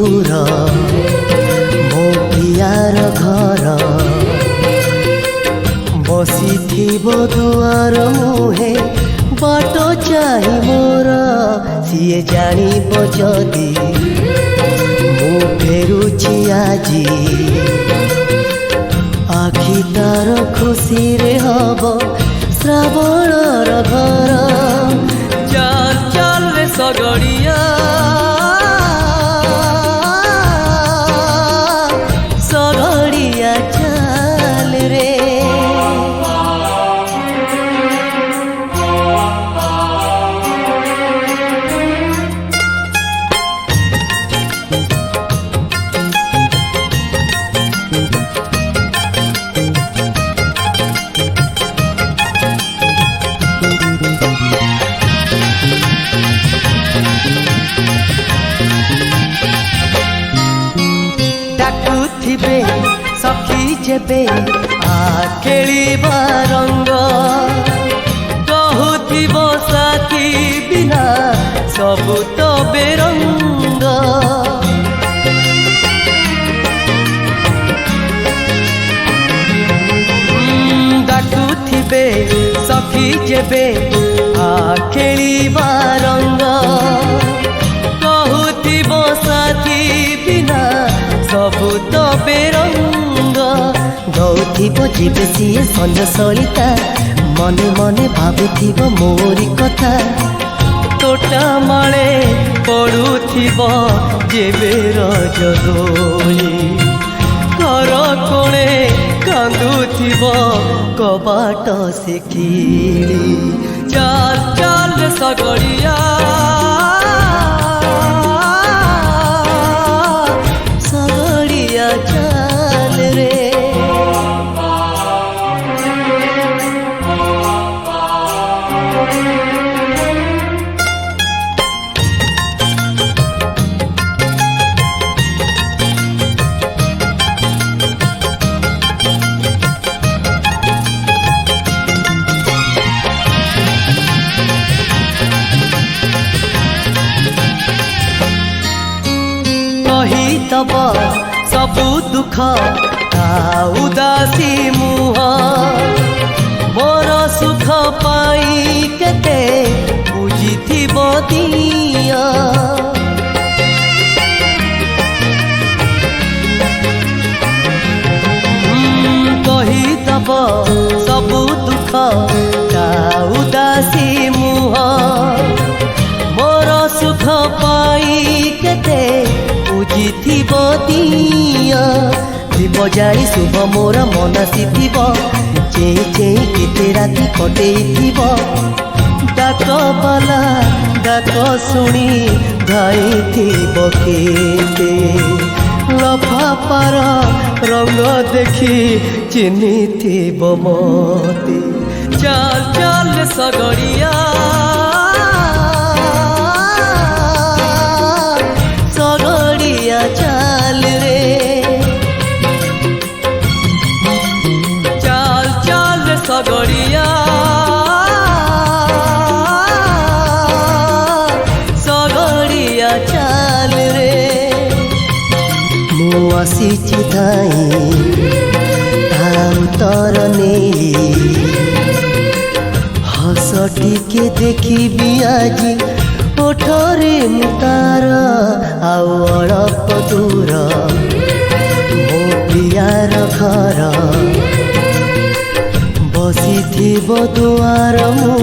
दूर मो प्रियार घर बसी दुआर मुहे बाट चाही मोर सीए जानी जदि मु फेरुची आजी आखि तार खुशी रे हब श्रावणर घर चाल चाल रे सगड़िया सगड़िया चाल रे डाकुथिबे सखी जेबे आकेलिबा रंग कहुथिब साथी बिना सबु तो बेरंग डाकुथिबे सखी जेबे आकेलिबा रंग कहुथिब साथी बिना सबु तो बेरंग गौथिब जीवे सीए संज सलिता मने मने भाबुथिब मोरी कथा तोटा माले पड़ुथिब जेबे रजदोली घर कोणे कांदुथिब कबाट से किली चाल चाल रे सगड़िया सगड़िया चाल रे कही तब सबु दुख उदासी मुह मोर सुख पाई केते बुझिथिब दिया कही तब सबु दुख उदासी मुह मोर सुख पाई केते बुझिथिब दिया दिब जाई शुभ मोर मनसी थिब चेई चेई केते राति कटेइथिब डाक बाला डाक शुणी धाइथिब केते लफापार रंग देखि चिन्हिथिब मते चाल चाल रे सगड़िया सगड़िया चाल रे चाल चाल रे सगड़िया सगड़िया चाल रे मु आसीची धाई तर नेली हस टिके देखिबि आजी ओठरे मुतार आउ अड़प दूर मो प्रियार घर बसी दुआर मु